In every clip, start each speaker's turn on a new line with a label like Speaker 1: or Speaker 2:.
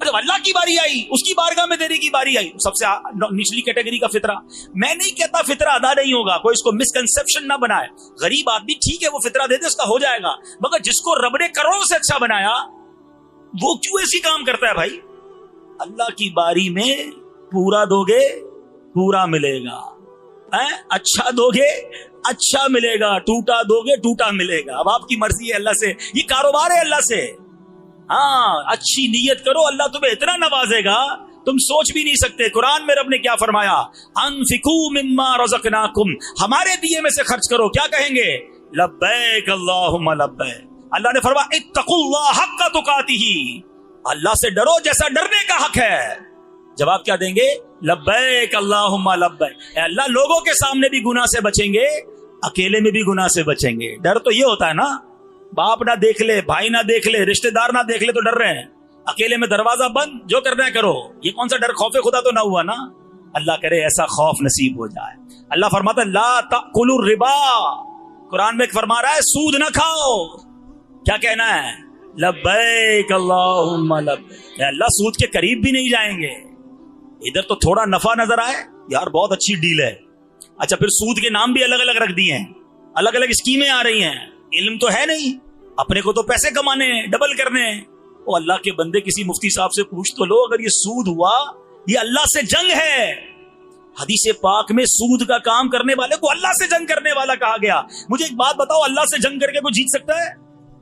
Speaker 1: جب اللہ کی باری آئی، اس کی بارگاہ میں دینے کی باری آئی، سب سے نچلی کیٹیگری کا فطرہ. میں نہیں کہتا فطرہ ادا نہیں ہوگا، کوئی اس کو مسکنسپشن نہ بنائے. غریب آدمی ٹھیک ہے وہ فطرہ دے دے، اس کا ہو جائے گا، مگر جس کو رب نے کروڑوں سے اچھا بنایا وہ کیوں ایسی کام کرتا ہے بھائی؟ اللہ کی باری میں پورا دو گے پورا ملے گا، اچھا دو گے اچھا ملے گا، ٹوٹا دو گے ٹوٹا ملے گا. اب آپ کی مرضی ہے اللہ سے، یہ کاروبار ہے اللہ سے. ہاں اچھی نیت کرو، اللہ تمہیں اتنا نوازے گا تم سوچ بھی نہیں سکتے. قرآن میں رب نے کیا فرمایا؟ انفقوا مما رزقناکم، ہمارے دیے میں سے خرچ کرو. کیا کہیں گے؟ لبیک اللہم لبیک. اللہ نے فرمایا اتقوا اللہ حق تقاتہ، اللہ سے ڈرو جیسا ڈرنے کا حق ہے. جواب کیا دیں گے؟ لبیک اللہم لبیک. اے اللہ لوگوں کے سامنے بھی گناہ سے بچیں گے، اکیلے میں بھی گناہ سے بچیں گے. ڈر تو یہ ہوتا ہے نا، باپ نہ دیکھ لے، بھائی نہ دیکھ لے، رشتہ دار نہ دیکھ لے تو ڈر رہے ہیں. اکیلے میں دروازہ بند، جو کرنا ہے کرو. یہ کون سا ڈر؟ خوف خدا تو نہ ہوا نا. اللہ کرے ایسا خوف نصیب ہو جائے. اللہ فرماتا ہے لا تأکلوا الربا، قرآن میں فرما رہا ہے سود نہ کھاؤ. کیا کہنا ہے؟ لبیک اللہم لبیک. اللہ سود کے قریب بھی نہیں جائیں گے. ادھر تو تھوڑا نفع نظر آئے یار بہت اچھی ڈیل ہے، اچھا پھر سود کے نام بھی الگ الگ رکھ دیے ہیں، الگ الگ اسکیمیں آ رہی ہیں. علم تو ہے نہیں، اپنے کو تو پیسے کمانے ہیں، ڈبل کرنے ہیں. وہ اللہ کے بندے کسی مفتی صاحب سے پوچھ تو لو، اگر یہ سود ہوا یہ اللہ سے جنگ ہے. حدیث پاک میں سود کا کام کرنے والے کو اللہ سے جنگ کرنے والا کہا گیا. مجھے ایک بات بتاؤ، اللہ سے جنگ کر کے کوئی جیت سکتا ہے؟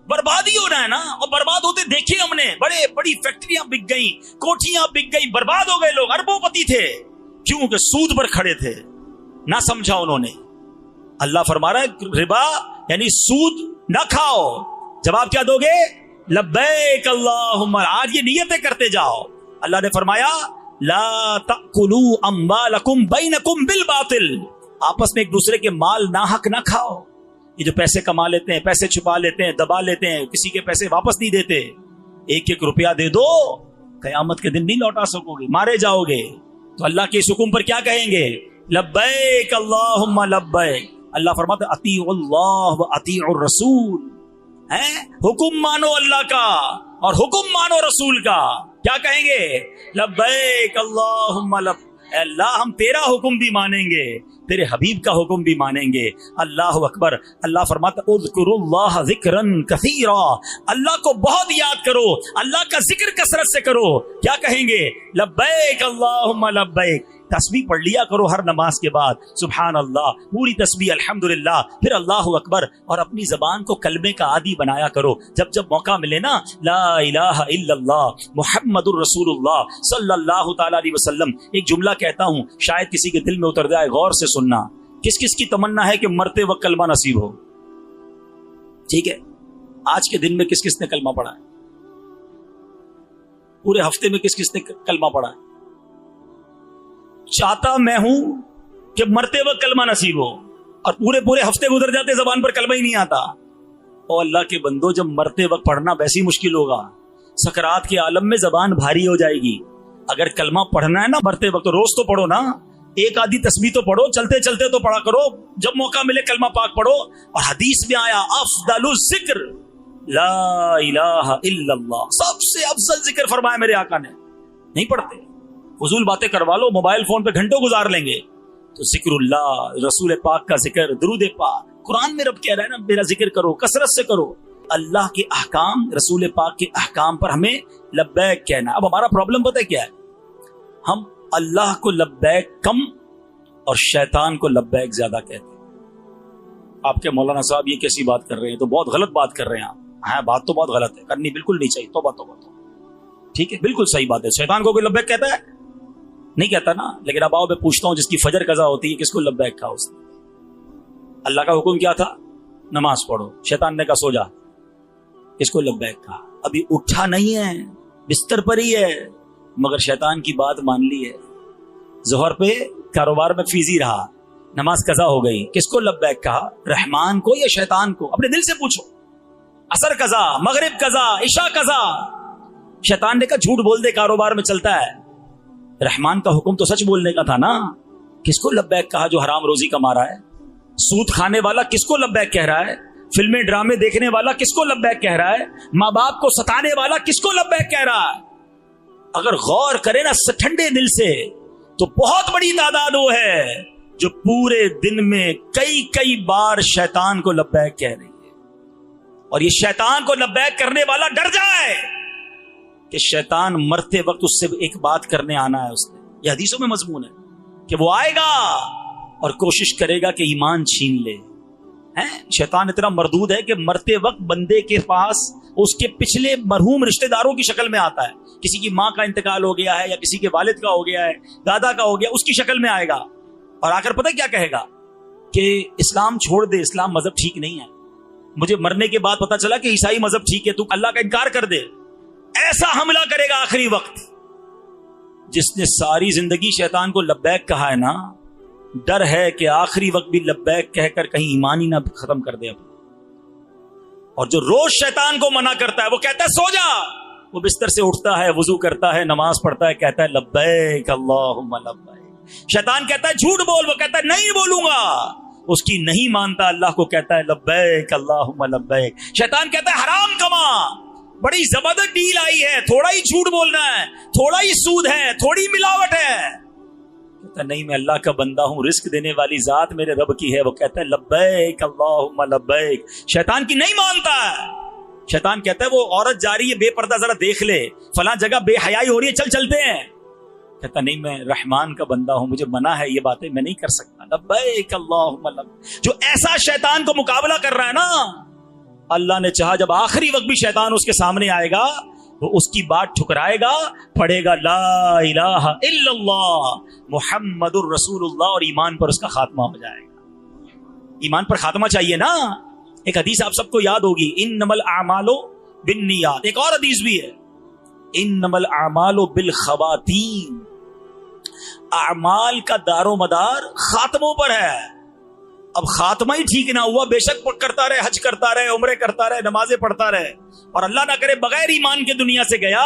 Speaker 1: برباد ہی ہونا ہے نا. اور برباد ہوتے دیکھے ہم نے، بڑی فیکٹریاں بک گئی، کوٹھیاں بک گئی، برباد ہو گئے لوگ. اربوں پتی تھے، کیوں کہ سود پر کھڑے تھے، نہ سمجھا انہوں نے. اللہ فرما رہا ہے ربا یعنی سود نہ کھاؤ. جواب کیا دو گے؟ لبیک اللہم. آج یہ نیتیں کرتے جاؤ. اللہ نے فرمایا لا تأکلوا اموالکم بینکم بالباطل، آپس میں ایک دوسرے کے مال ناحق نہ کھاؤ. یہ جو پیسے کما لیتے ہیں، پیسے چھپا لیتے ہیں، دبا لیتے ہیں، کسی کے پیسے واپس نہیں دیتے. ایک ایک روپیہ دے دو، قیامت کے دن نہیں لوٹا سکو گے، مارے جاؤ گے. تو اللہ کے اس حکم پر کیا کہیں گے؟ لبیک اللہم لبیک. اللہ فرماتا ہے اطیعوا اللہ و اطیعوا الرسول. حکم مانو اللہ کا اور حکم مانو رسول کا. کیا کہیں گے؟ لبیک اللہم لبیک. اے اللہ ہم تیرا حکم بھی مانیں گے، تیرے حبیب کا حکم بھی مانیں گے. اللہ اکبر. اللہ فرماتا اذکروا اللہ ذکرا کثیرا، اللہ کو بہت یاد کرو، اللہ کا ذکر کثرت سے کرو. کیا کہیں گے؟ لبیک اللہم لبیک. تسبیح پڑھ لیا کرو ہر نماز کے بعد، سبحان اللہ، پوری تسبیح، الحمدللہ، پھر اللہ اکبر. اور اپنی زبان کو کلمے کا عادی بنایا کرو. جب جب موقع ملے نا، لا الہ الا اللہ محمد الرسول اللہ صلی اللہ تعالی علیہ وسلم، ایک جملہ کہتا ہوں شاید کسی کے دل میں اتر جائے، غور سے سننا. کس کس کی تمنا ہے کہ مرتے وقت کلمہ نصیب ہو؟ ٹھیک ہے، آج کے دن میں کس کس نے کلمہ پڑھا ہے؟ پورے ہفتے میں کس کس نے کلمہ پڑھا ہے؟ چاہتا میں ہوں کہ مرتے وقت کلمہ نصیب ہو، اور پورے ہفتے گزر جاتے زبان پر کلمہ ہی نہیں آتا. او اللہ کے بندو، جب مرتے وقت پڑھنا ویسی مشکل ہوگا، سکرات کے عالم میں زبان بھاری ہو جائے گی. اگر کلمہ پڑھنا ہے نا مرتے وقت تو روز تو پڑھو نا، ایک آدھی تسبیح تو پڑھو، چلتے چلتے تو پڑھا کرو، جب موقع ملے کلمہ پاک پڑھو. اور حدیث میں آیا افضل الذکر لا الہ الا اللہ، سب سے افضل ذکر فرمایا میرے آقا نے. نہیں پڑھتے، فضول باتیں کروا لو، موبائل فون پہ گھنٹوں گزار لیں گے. تو ذکر اللہ، رسول پاک کا ذکر، درود پاک. قرآن میں رب کہہ رہا ہے نا میرا ذکر کرو، کثرت سے کرو. اللہ کے احکام، رسول پاک کے احکام پر ہمیں لبیک کہنا. اب ہمارا پرابلم پتہ ہے کیا ہے؟ ہم اللہ کو لبیک کم اور شیطان کو لبیک زیادہ کہتے ہیں. آپ کے مولانا صاحب یہ کیسی بات کر رہے ہیں؟ تو بہت غلط بات کر رہے ہیں آپ. ہاں بات تو بہت غلط ہے، کرنی بالکل نہیں چاہیے. توبہ توبہ توبہ. ٹھیک ہے، بالکل صحیح بات ہے. شیطان کو کوئی لبیک کہتا ہے؟ نہیں کہتا نا. لیکن اب آؤ میں پوچھتا ہوں، جس کی فجر قضا ہوتی ہے کس کو لبیک کہا اس نے؟ اللہ کا حکم کیا تھا؟ نماز پڑھو. شیطان نے کہا سو جا. کس کو لبیک کہا؟ ابھی اٹھا نہیں ہے، بستر پر ہی ہے، مگر شیطان کی بات مان لی ہے. ظہر پہ کاروبار میں فیزی رہا، نماز قضا ہو گئی. کس کو لبیک کہا؟ رحمان کو یا شیطان کو؟ اپنے دل سے پوچھو. عصر قضا، مغرب قضا، عشاء قضا. شیطان نے کہا جھوٹ بول دے، کاروبار میں چلتا ہے. رحمان کا حکم تو سچ بولنے کا تھا نا. کس کو لبیک کہا جو حرام روزی کما رہا ہے؟ سود کھانے والا کس کو لبیک کہہ رہا ہے؟ فلمیں ڈرامے دیکھنے والا کس کو لبیک کہہ رہا ہے؟ ماں باپ کو ستانے والا کس کو لبیک کہہ رہا ہے؟ اگر غور کرے نا ٹھنڈے دل سے تو بہت بڑی تعداد وہ ہے جو پورے دن میں کئی بار شیطان کو لبیک کہہ رہی ہے. اور یہ شیطان کو لبیک کرنے والا ڈر جائے کہ شیطان مرتے وقت اس سے ایک بات کرنے آنا ہے. اس نے یہ حدیثوں میں مضمون ہے کہ وہ آئے گا اور کوشش کرے گا کہ ایمان چھین لے. شیطان اتنا مردود ہے کہ مرتے وقت بندے کے پاس اس کے پچھلے مرحوم رشتہ داروں کی شکل میں آتا ہے. کسی کی ماں کا انتقال ہو گیا ہے یا کسی کے والد کا ہو گیا ہے, دادا کا ہو گیا, اس کی شکل میں آئے گا اور آ کر پتہ کیا کہے گا کہ اسلام چھوڑ دے, اسلام مذہب ٹھیک نہیں ہے. مجھے مرنے کے بعد پتا چلا کہ عیسائی مذہب ٹھیک ہے, تو اللہ کا انکار کر دے. ایسا حملہ کرے گا آخری وقت. جس نے ساری زندگی شیطان کو لبیک کہا ہے نا, ڈر ہے کہ آخری وقت بھی لبیک کہہ کر کہیں ایمان ہی نہ ختم کر دے. اور جو روز شیطان کو منع کرتا ہے, وہ کہتا ہے سو جا, وہ بستر سے اٹھتا ہے, وضو کرتا ہے, نماز پڑھتا ہے, کہتا ہے لبیک اللہم لبیک. شیطان کہتا ہے جھوٹ بول, وہ کہتا ہے نہیں بولوں گا. اس کی نہیں مانتا, اللہ کو کہتا ہے لبیک اللہم لبیک. شیطان کہتا ہے حرام کما, بڑی زبردست ڈیل آئی ہے, تھوڑا ہی جھوٹ بولنا ہے, تھوڑا ہی سود ہے, تھوڑی ملاوٹ ہے. کہتا نہیں میں اللہ کا بندہ ہوں, رزق دینے والی ذات میرے رب کی ہے. وہ کہتا ہے لبیک اللہم لبیک. شیطان کی نہیں مانتا ہے. شیطان کہتا ہے وہ عورت جا رہی ہے بے پردہ, ذرا دیکھ لے, فلاں جگہ بے حیائی ہو رہی ہے, چل چلتے ہیں. کہتا نہیں میں رحمان کا بندہ ہوں, مجھے منع ہے یہ باتیں, میں نہیں کر سکتا. لبیک اللہم لبیک. جو ایسا شیطان کو مقابلہ کر رہا ہے نا, اللہ نے چاہا جب آخری وقت بھی شیطان اس کے سامنے آئے گا, وہ اس کی بات ٹھکرائے گا, پڑھے گا لا الہ الا اللہ محمد الرسول اللہ, اور ایمان پر اس کا خاتمہ ہو جائے گا. ایمان پر خاتمہ چاہیے نا. ایک حدیث آپ سب کو یاد ہوگی, انما الاعمال بالنیات. ایک اور حدیث بھی ہے, انما الاعمال بالخواتیم. اعمال کا دار و مدار خاتموں پر ہے. اب خاتمہ ہی ٹھیک نہ ہوا, بے شک کرتا رہے, حج کرتا رہے, عمرے کرتا رہے, نمازیں پڑھتا رہے, اور اللہ نہ کرے بغیر ایمان کے دنیا سے گیا,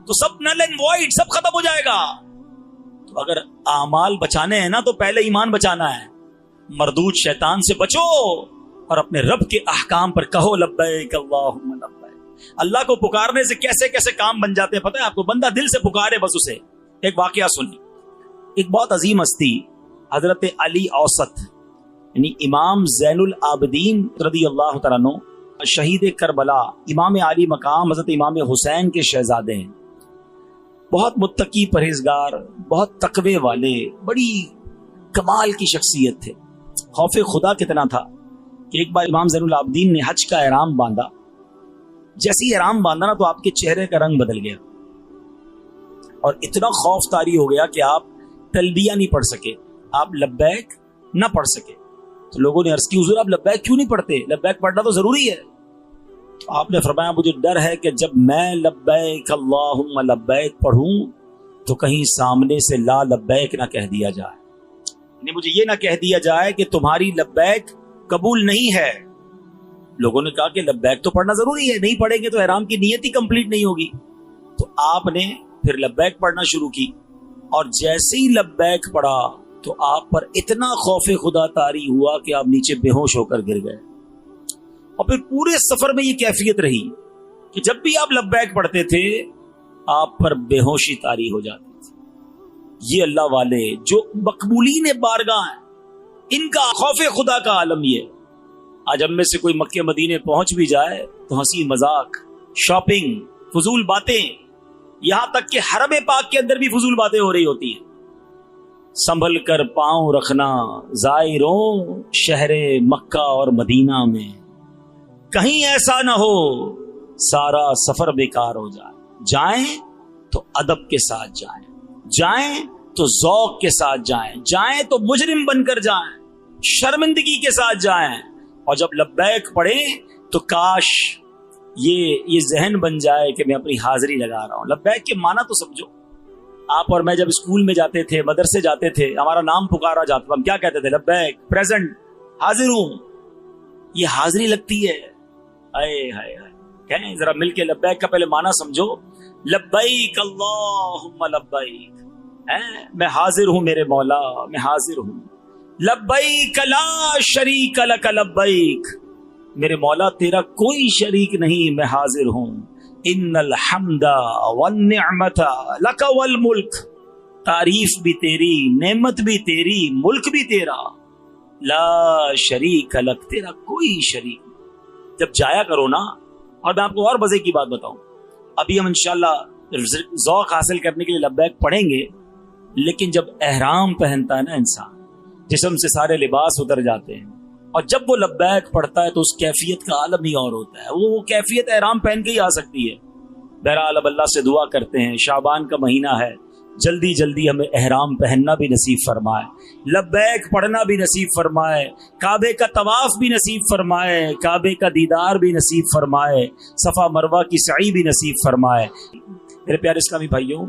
Speaker 1: تو سب نل اینڈ وائڈ, سب ختم ہو جائے گا. تو اگر اعمال بچانے ہیں نا تو پہلے ایمان بچانا ہے. مردود شیطان سے بچو اور اپنے رب کے احکام پر کہو لبیک اللہم لبیک. اللہ کو پکارنے سے کیسے کیسے کام بن جاتے ہیں پتہ ہے آپ کو. بندہ دل سے پکارے بس اسے. ایک واقعہ سنی. ایک بہت عظیم ہستی حضرت علی اوسط, یعنی امام زین العابدین رضی اللہ تعالیٰ عنہ, شہید کربلا, امام عالی مقام حضرت امام حسین کے شہزادے ہیں. بہت متقی, پرہیزگار, بہت تقوی والے, بڑی کمال کی شخصیت تھے. خوف خدا کتنا تھا کہ ایک بار امام زین العابدین نے حج کا احرام باندھا. جیسے ہی احرام باندھا نا تو آپ کے چہرے کا رنگ بدل گیا, اور اتنا خوف طاری ہو گیا کہ آپ تلبیہ نہیں پڑھ سکے, آپ لبیک نہ پڑھ سکے. تو لوگوں نے عرض کی حضور آپ لبیک کیوں نہیں پڑھتے, لبیک پڑھنا تو ضروری ہے. تو آپ نے فرمایا مجھے ڈر ہے کہ جب میں لبیک اللہم لبیک پڑھوں تو کہیں سامنے سے لا لبیک نہ کہہ دیا جائے, یعنی مجھے یہ نہ کہہ دیا جائے کہ تمہاری لبیک قبول نہیں ہے. لوگوں نے کہا کہ لبیک تو پڑھنا ضروری ہے, نہیں پڑھیں گے تو احرام کی نیت ہی کمپلیٹ نہیں ہوگی. تو آپ نے پھر لبیک پڑھنا شروع کی, اور جیسے ہی لبیک پڑھا تو آپ پر اتنا خوف خدا طاری ہوا کہ آپ نیچے بے ہوش ہو کر گر گئے. اور پھر پورے سفر میں یہ کیفیت رہی کہ جب بھی آپ لبیک پڑھتے تھے آپ پر بے ہوشی طاری ہو جاتی تھی. یہ اللہ والے جو مقبولین بارگاہ ہیں, ان کا خوف خدا کا عالم یہ. آج ہم میں سے کوئی مکے مدینے پہنچ بھی جائے تو ہنسی مذاق, شاپنگ, فضول باتیں, یہاں تک کہ حرم پاک کے اندر بھی فضول باتیں ہو رہی ہوتی ہیں. سنبھل کر پاؤں رکھنا زائروں شہر مکہ اور مدینہ میں, کہیں ایسا نہ ہو سارا سفر بیکار ہو جائے. جائیں تو ادب کے ساتھ جائیں, جائیں تو ذوق کے ساتھ جائیں, جائیں تو مجرم بن کر جائیں, شرمندگی کے ساتھ جائیں. اور جب لبیک پڑھیں تو کاش یہ ذہن بن جائے کہ میں اپنی حاضری لگا رہا ہوں. لبیک کے معنی تو سمجھو. آپ اور میں جب اسکول میں جاتے تھے, مدرسے جاتے تھے, ہمارا نام پکارا جاتا تھا, ہم کیا کہتے تھے؟ لبیک, پریزنٹ, حاضر ہوں. یہ حاضری لگتی ہے. اے ہائے ہائے, کہیں ذرا مل کے لبیک کا پہلے معنی سمجھو. لبیک اللہم لبیک, میں حاضر ہوں میرے مولا, میں حاضر ہوں. لبیک لا شریک لک لبیک, میرے مولا تیرا کوئی شریک نہیں, میں حاضر ہوں. ان الحمد والنعمت لک والملک، تعریف بھی تیری، نعمت بھی تیری، ملک بھی تیرا، لا شریک لک، تیرا کوئی شریک۔ جب جایا کرو نا، اور میں آپ کو اور مزے کی بات بتاؤں، ابھی ہم انشاءاللہ ذوق حاصل کرنے کے لیے لبیک پڑھیں گے، لیکن جب احرام پہنتا ہے نا انسان، جسم سے سارے لباس اتر جاتے ہیں، اور جب وہ لبیک پڑھتا ہے تو اس کیفیت کا عالم ہی اور ہوتا ہے، وہ کیفیت احرام پہن کے ہی آ سکتی ہے۔ بہرحال اب اللہ سے دعا کرتے ہیں، شعبان کا مہینہ ہے، جلدی جلدی ہمیں احرام پہننا بھی نصیب فرمائے، لبیک پڑھنا بھی نصیب فرمائے، کعبے کا طواف بھی نصیب فرمائے، کعبے کا دیدار بھی نصیب فرمائے، صفا مروہ کی سعی بھی نصیب فرمائے۔ میرے پیارے اسلامی بھائیوں،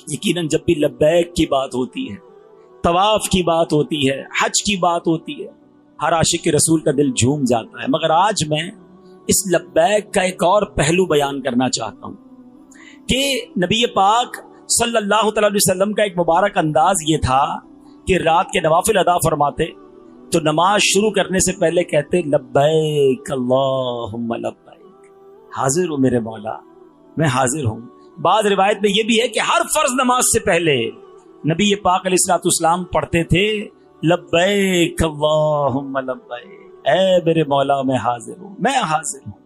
Speaker 1: یقیناً جب بھی لبیک کی بات ہوتی ہے، طواف کی بات ہوتی ہے، حج کی بات ہوتی ہے، ہر عاشق رسول کا دل جھوم جاتا ہے۔ مگر آج میں اس لبیک کا ایک اور پہلو بیان کرنا چاہتا ہوں کہ نبی پاک صلی اللہ تعالی علیہ وسلم کا ایک مبارک انداز یہ تھا کہ رات کے نوافل ادا فرماتے تو نماز شروع کرنے سے پہلے کہتے لبیک اللہم لبیک، حاضر ہوں میرے مولا، میں حاضر ہوں۔ بعض روایت میں یہ بھی ہے کہ ہر فرض نماز سے پہلے نبی پاک علیہ الصلوۃ والسلام پڑھتے تھے لبیک اللہم لبیک، اے میرے مولا میں حاضر ہوں، میں حاضر ہوں۔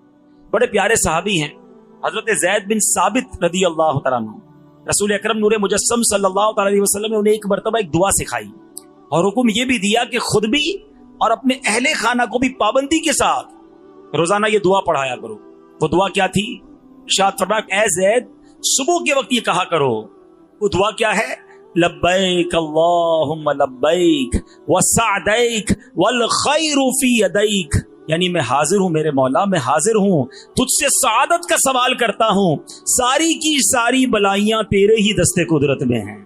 Speaker 1: بڑے پیارے صحابی ہیں حضرت زید بن ثابت رضی اللہ تعالیٰ عنہ، رسول اکرم نور مجسم صلی اللہ تعالی علیہ وسلم نے انہیں ایک مرتبہ ایک دعا سکھائی اور حکم یہ بھی دیا کہ خود بھی اور اپنے اہل خانہ کو بھی پابندی کے ساتھ روزانہ یہ دعا پڑھایا کرو۔ وہ دعا کیا تھی؟ ارشاد فرمایا، اے زید صبح کے وقت یہ کہا کرو۔ وہ دعا کیا ہے؟ لبیک اللہم لبیک وسعدیک والخیر فی یدیک، یعنی میں حاضر ہوں میرے مولا، میں حاضر ہوں، تجھ سے سعادت کا سوال کرتا ہوں، ساری کی ساری بلائیاں تیرے ہی دستے قدرت میں ہیں۔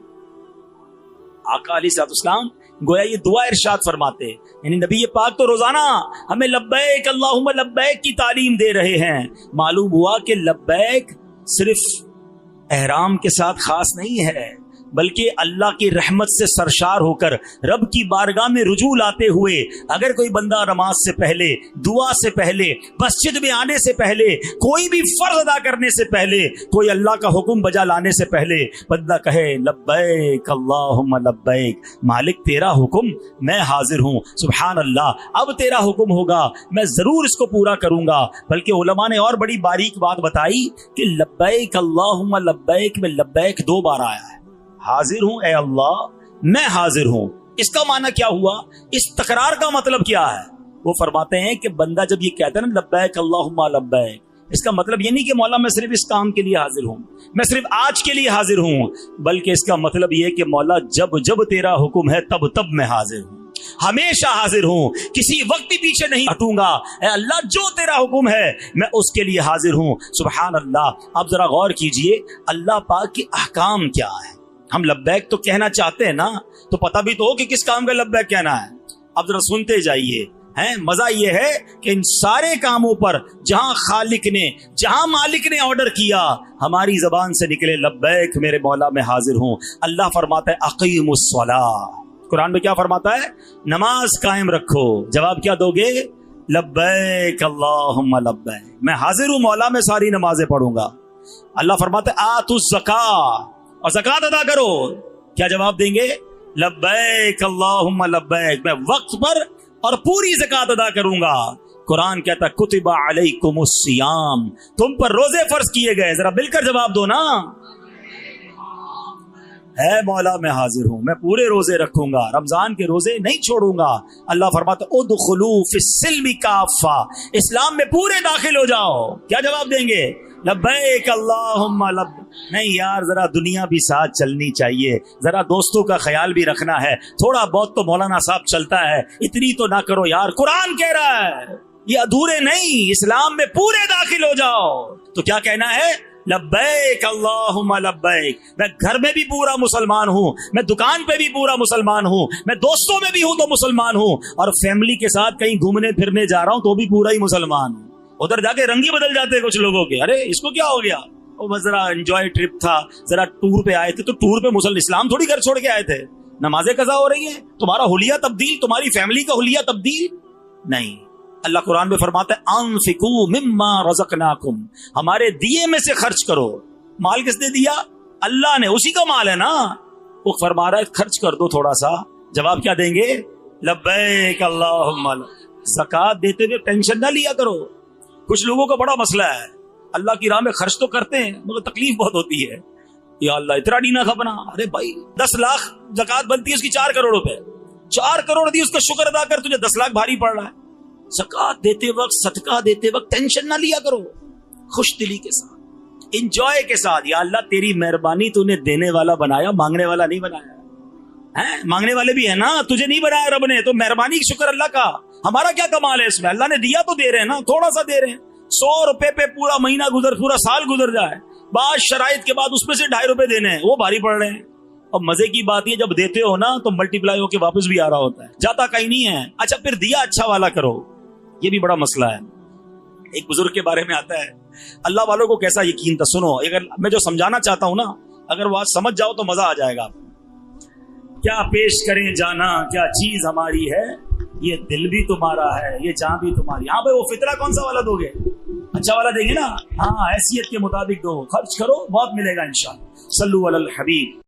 Speaker 1: آقا علیہ الصلوۃ والسلام گویا یہ دعا ارشاد فرماتے، یعنی نبی پاک تو روزانہ ہمیں لبیک اللہم لبیک کی تعلیم دے رہے ہیں۔ معلوم ہوا کہ لبیک صرف احرام کے ساتھ خاص نہیں ہے، بلکہ اللہ کی رحمت سے سرشار ہو کر رب کی بارگاہ میں رجوع لاتے ہوئے اگر کوئی بندہ نماز سے پہلے، دعا سے پہلے، مسجد میں آنے سے پہلے، کوئی بھی فرض ادا کرنے سے پہلے، کوئی اللہ کا حکم بجا لانے سے پہلے بندہ کہے لبیک اللہم لبیک، مالک تیرا حکم میں حاضر ہوں، سبحان اللہ، اب تیرا حکم ہوگا میں ضرور اس کو پورا کروں گا۔ بلکہ علماء نے اور بڑی باریک بات بتائی کہ لبیک اللہم لبیک میں لبیک 2 بار آیا ہے، حاضر ہوں اے اللہ، میں حاضر ہوں۔ اس کا معنی کیا ہوا؟ اس تکرار کا مطلب کیا ہے؟ وہ فرماتے ہیں کہ بندہ جب یہ کہتا ہے نا لبیک اللہم لبیک، اس کا مطلب یہ نہیں کہ مولا میں صرف اس کام کے لیے حاضر ہوں، میں صرف آج کے لیے حاضر ہوں، بلکہ اس کا مطلب یہ کہ مولا جب جب تیرا حکم ہے تب تب میں حاضر ہوں، ہمیشہ حاضر ہوں، کسی وقت بھی پیچھے نہیں ہٹوں گا، اے اللہ جو تیرا حکم ہے میں اس کے لیے حاضر ہوں۔ سبحان اللہ۔ اب ذرا غور کیجئے اللہ پاک کے احکام کیا ہے۔ ہم لبیک تو کہنا چاہتے ہیں نا، تو پتہ بھی تو ہو کہ کس کام کا لبیک کہنا ہے۔ اب ذرا سنتے جائیے، مزہ یہ ہے کہ ان سارے کاموں پر جہاں خالق نے، جہاں مالک نے آرڈر کیا، ہماری زبان سے نکلے لبیک میرے مولا میں حاضر ہوں۔ اللہ فرماتا ہے اقیم الصلاۃ، قرآن میں کیا فرماتا ہے؟ نماز قائم رکھو۔ جواب کیا دو گے؟ لبیک اللہم لبیک، میں حاضر ہوں مولا، میں ساری نمازیں پڑھوں گا۔ اللہ فرماتا ہے آتوا الزکاۃ، اور زکات ادا کرو۔ کیا جواب دیں گے؟ لبیک اللہم لبیک، میں وقت پر اور پوری زکات ادا کروں گا۔ قرآن کہتا ہے کتب علیکم الصیام، تم پر روزے فرض کیے گئے۔ ذرا مل کر جواب دو نا، اے مولا میں حاضر ہوں، میں پورے روزے رکھوں گا، رمضان کے روزے نہیں چھوڑوں گا۔ اللہ فرماتا ہے ادخلوا فی السلم کافہ، اسلام میں پورے داخل ہو جاؤ۔ کیا جواب دیں گے؟ لبیک اللہم لبیک۔ نہیں یار، ذرا دنیا بھی ساتھ چلنی چاہیے، ذرا دوستوں کا خیال بھی رکھنا ہے، تھوڑا بہت تو مولانا صاحب چلتا ہے، اتنی تو نہ کرو یار۔ قرآن کہہ رہا ہے یہ ادھورے نہیں، اسلام میں پورے داخل ہو جاؤ۔ تو کیا کہنا ہے؟ لبیک اللہم لبیک، میں گھر میں بھی پورا مسلمان ہوں، میں دکان پہ بھی پورا مسلمان ہوں، میں دوستوں میں بھی ہوں تو مسلمان ہوں، اور فیملی کے ساتھ کہیں گھومنے پھرنے جا رہا ہوں تو بھی پورا ہی مسلمان ہوں۔ ادھر جا کے رنگ ہی بدل جاتے ہیں کچھ لوگوں کے، ارے اس کو کیا ہو گیا، وہ بس ذرا انجوائے ٹرپ تھا، ذرا ٹور پہ آئے تھے، تو ٹور پہ اسلام تھوڑی گھر چھوڑ کے آئے تھے۔ نمازیں قضا ہو رہی ہیں، تمہارا حلیہ تبدیل، تمہاری فیملی کا حلیہ تبدیل نہیں۔ اللہ قرآن میں فرماتا ہے انفقو مما رزقناکم، ہمارے دیے میں سے خرچ کرو۔ مال کس نے دیا؟ اللہ نے، اسی کا مال ہے نا۔ وہ فرما رہا ہے خرچ کر دو تھوڑا سا۔ جواب کیا دیں گے؟ لبیک اللہم۔ زکات دیتے ہوئے ٹینشن نہ لیا کرو۔ کچھ لوگوں کا بڑا مسئلہ ہے، اللہ کی راہ میں خرچ تو کرتے ہیں مگر تکلیف بہت ہوتی ہے، یا اللہ اتنا نہیں نہ کھپنا۔ ارے بھائی 10 لاکھ زکات بنتی ہے اس کی 4 کروڑ روپے، 4 کروڑ دی، اس کا شکر ادا کر، تجھے 10 لاکھ بھاری پڑ رہا ہے۔ زکات دیتے وقت، صدقہ دیتے وقت ٹینشن نہ لیا کرو، خوش دلی کے ساتھ، انجوائے کے ساتھ۔ یا اللہ تیری مہربانی، تو نے دینے والا بنایا، مانگنے والا نہیں بنایا ہے۔ مانگنے والے بھی ہے نا، تجھے نہیں بنایا رب نے، تو مہربانی شکر اللہ کا۔ ہمارا کیا کمال ہے اس میں؟ اللہ نے دیا تو دے رہے ہیں نا، تھوڑا سا دے رہے ہیں۔ 100 روپے پہ پورا مہینہ پورا سال گزر جائے، بعض شرائط کے بعد اس میں سے 2.5 روپے دینے ہیں، وہ بھاری پڑ رہے ہیں۔ اور مزے کی بات یہ جب دیتے ہو نا تو ملٹی پلائی ہو کے واپس بھی آ رہا ہوتا ہے، جاتا کہیں نہیں ہے۔ اچھا پھر دیا اچھا والا کرو، یہ بھی بڑا مسئلہ ہے۔ ایک بزرگ کے بارے میں آتا ہے، اللہ والوں کو کیسا یقین تھا۔ سنو، اگر میں جو سمجھانا چاہتا ہوں نا، اگر وہ آج سمجھ جاؤ تو مزہ آ جائے گا۔ کیا پیش کریں جانا، کیا چیز ہماری ہے، یہ دل بھی تمہارا ہے، یہ جان بھی تمہاری۔ ہاں بھائی وہ فطرہ کون سا والا دو گے؟ اچھا والا دیں گے نا، ہاں حیثیت کے مطابق دو، خرچ کرو، بہت ملے گا انشاءاللہ۔ صلو علی الحبیب۔